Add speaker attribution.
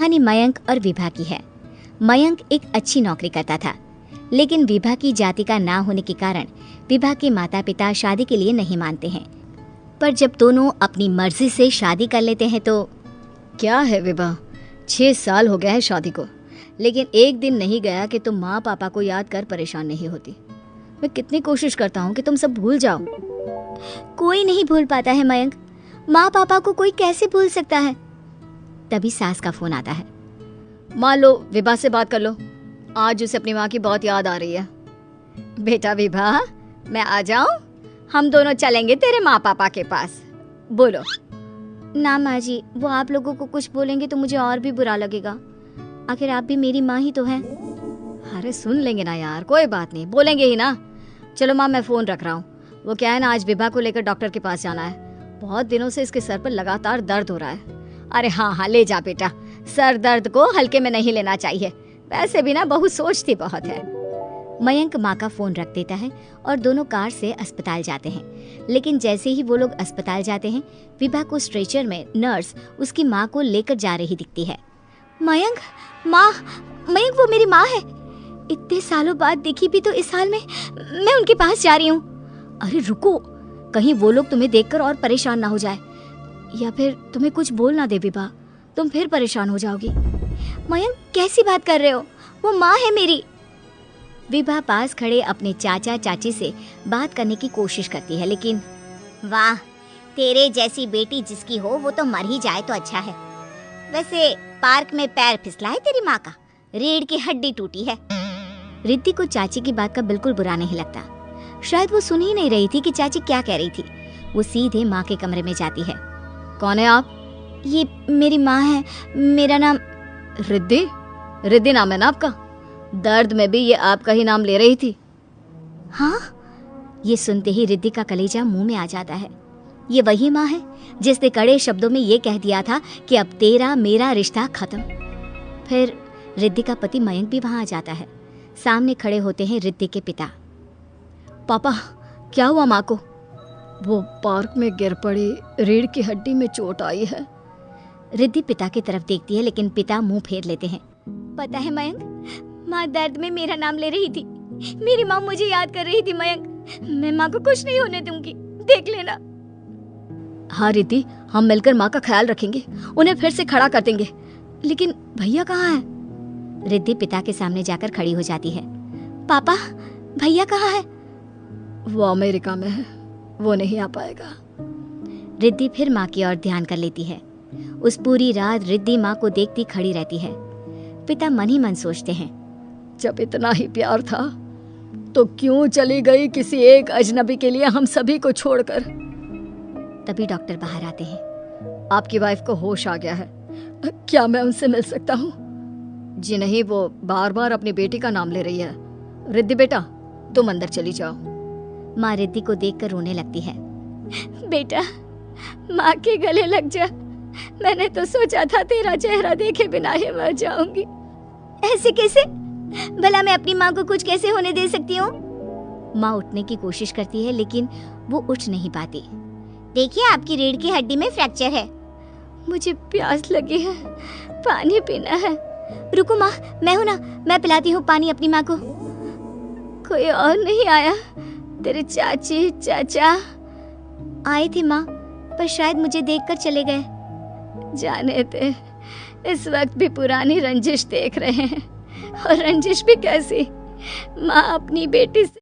Speaker 1: कहानी मयंक और विभा की है। मयंक एक अच्छी नौकरी करता था, लेकिन विभा की जाति का ना होने के कारण विभा के माता पिता शादी के लिए नहीं मानते हैं। पर जब दोनों अपनी मर्जी से शादी कर लेते हैं तो
Speaker 2: क्या है विभा, 6 साल हो गया है शादी को, लेकिन एक दिन नहीं गया कि तुम माँ पापा को याद कर परेशान नहीं होती। मैं कितनी कोशिश करता हूँ कि तुम सब भूल जाओ।
Speaker 1: कोई नहीं भूल पाता है मयंक, माँ पापा को कोई कैसे भूल सकता है। तभी सास का फोन आता है।
Speaker 2: माँ लो, विभा से बात कर लो, आज उसे अपनी माँ की बहुत याद आ रही है।
Speaker 3: बेटा विभा, मैं आ जाऊं? हम दोनों चलेंगे तेरे माँ पापा के पास। बोलो।
Speaker 1: ना माँ जी, वो आप लोगों को कुछ बोलेंगे तो मुझे और भी बुरा लगेगा। आखिर आप भी मेरी माँ ही तो हैं।
Speaker 2: अरे सुन लेंगे ना यार, कोई बात नहीं, बोलेंगे ही ना। चलो माँ, मैं फोन रख रहा हूँ। वो क्या है ना, आज विभा को लेकर डॉक्टर के पास जाना है। बहुत दिनों से इसके सर पर लगातार दर्द हो रहा है।
Speaker 3: अरे हाँ हाँ, ले जा बेटा, सर दर्द को हल्के में नहीं लेना चाहिए। वैसे भी ना बहू सोचती बहुत है।
Speaker 1: मयंक माँ का फोन रख देता है और दोनों कार से अस्पताल जाते हैं। लेकिन जैसे ही वो लोग अस्पताल जाते हैं, विभा को स्ट्रेचर में नर्स उसकी माँ को लेकर जा रही दिखती है। मयंक, माँ, मयंक वो मेरी माँ है। इतने सालों बाद दिखी भी तो इस हाल में मैं उनके पास जा रही हूँ।
Speaker 2: अरे रुको, कहीं वो लोग तुम्हें देखकर और परेशान ना हो जाए, या फिर तुम्हें कुछ बोल ना दे विभा, तुम फिर परेशान हो जाओगी।
Speaker 1: मयंक कैसी बात कर रहे हो, वो माँ है मेरी। विभा पास खड़े अपने चाचा चाची से बात करने की कोशिश करती है, लेकिन वाह, तेरे जैसी बेटी जिसकी हो वो तो मर ही जाए तो अच्छा है। वैसे पार्क में पैर फिसला है तेरी माँ का, रीढ़ की हड्डी टूटी है। रिद्धि को चाची की बात का बिल्कुल बुरा नहीं लगता। शायद वो सुन ही नहीं रही थी कि चाची क्या कह रही थी। वो सीधे माँ के कमरे में जाती है।
Speaker 2: कौन है आप?
Speaker 1: ये मेरी माँ है, मेरा नाम
Speaker 2: रिद्धि। रिद्धि नाम है ना आपका? दर्द में भी ये आपका ही नाम ले रही थी।
Speaker 1: हाँ, ये सुनते ही रिद्धि का कलेजा मुंह में आ जाता है। ये वही माँ है जिसने कड़े शब्दों में ये कह दिया था कि अब तेरा मेरा रिश्ता खत्म। फिर रिद्धि का पति मयंक भी वहां आ जाता है। सामने खड़े होते हैं रिद्धि के पिता।
Speaker 2: पापा, क्या हुआ माँ को? वो पार्क में गिर पड़ी, रीढ़ की हड्डी में चोट आई है।
Speaker 1: रिद्धि पिता की तरफ देखती है, लेकिन पिता मुंह फेर लेते हैं। पता है मयंक, माँ दर्द में मेरा नाम ले रही थी। मेरी माँ मुझे याद कर रही थी मयंक। मैं माँ को कुछ नहीं होने दूंगी, देख लेना।
Speaker 2: हाँ रिद्धि, हम मिलकर माँ का ख्याल रखेंगे, उन्हें फिर से खड़ा कर देंगे। लेकिन भैया कहाँ है?
Speaker 1: रिद्धि पिता के सामने जाकर खड़ी हो जाती है। पापा, भैया कहाँ है?
Speaker 2: वो अमेरिका में है, वो नहीं आ पाएगा।
Speaker 1: रिद्धि फिर माँ की ओर ध्यान कर लेती है। उस पूरी रात रिद्धि माँ को देखती खड़ी रहती है। पिता मन ही मन सोचते हैं,
Speaker 2: जब इतना ही प्यार था तो क्यों चली गई किसी एक अजनबी के लिए हम सभी को छोड़कर।
Speaker 1: तभी डॉक्टर बाहर आते हैं।
Speaker 2: आपकी वाइफ को होश आ गया है, क्या मैं उनसे मिल सकता हूँ? जी नहीं, वो बार बार अपनी बेटी का नाम ले रही है। रिद्धि बेटा, तुम अंदर चली जाओ।
Speaker 1: माँ रिद्धि को देखकर रोने लगती है।
Speaker 3: बेटा, माँ के गले लग जा। मैंने तो सोचा था तेरा चेहरा देखे बिना ही मर जाऊंगी।
Speaker 1: ऐसे कैसे? भला मैं अपनी माँ को कुछ कैसे होने दे सकती हूँ? माँ उठने की कोशिश करती है, लेकिन वो उठ नहीं पाती। देखिए, आपकी रीढ़ की हड्डी में फ्रैक्चर है।
Speaker 3: मुझे प्यास लगी है, पानी पीना है।
Speaker 1: रुको माँ, मैं हूँ ना, मैं पिलाती हूँ पानी अपनी माँ को।
Speaker 3: कोई और नहीं आया? तेरे चाची चाचा
Speaker 1: आए थे माँ, पर शायद मुझे देखकर चले गए।
Speaker 3: जाने दे, इस वक्त भी पुरानी रंजिश देख रहे हैं। और रंजिश भी कैसी? माँ अपनी बेटी से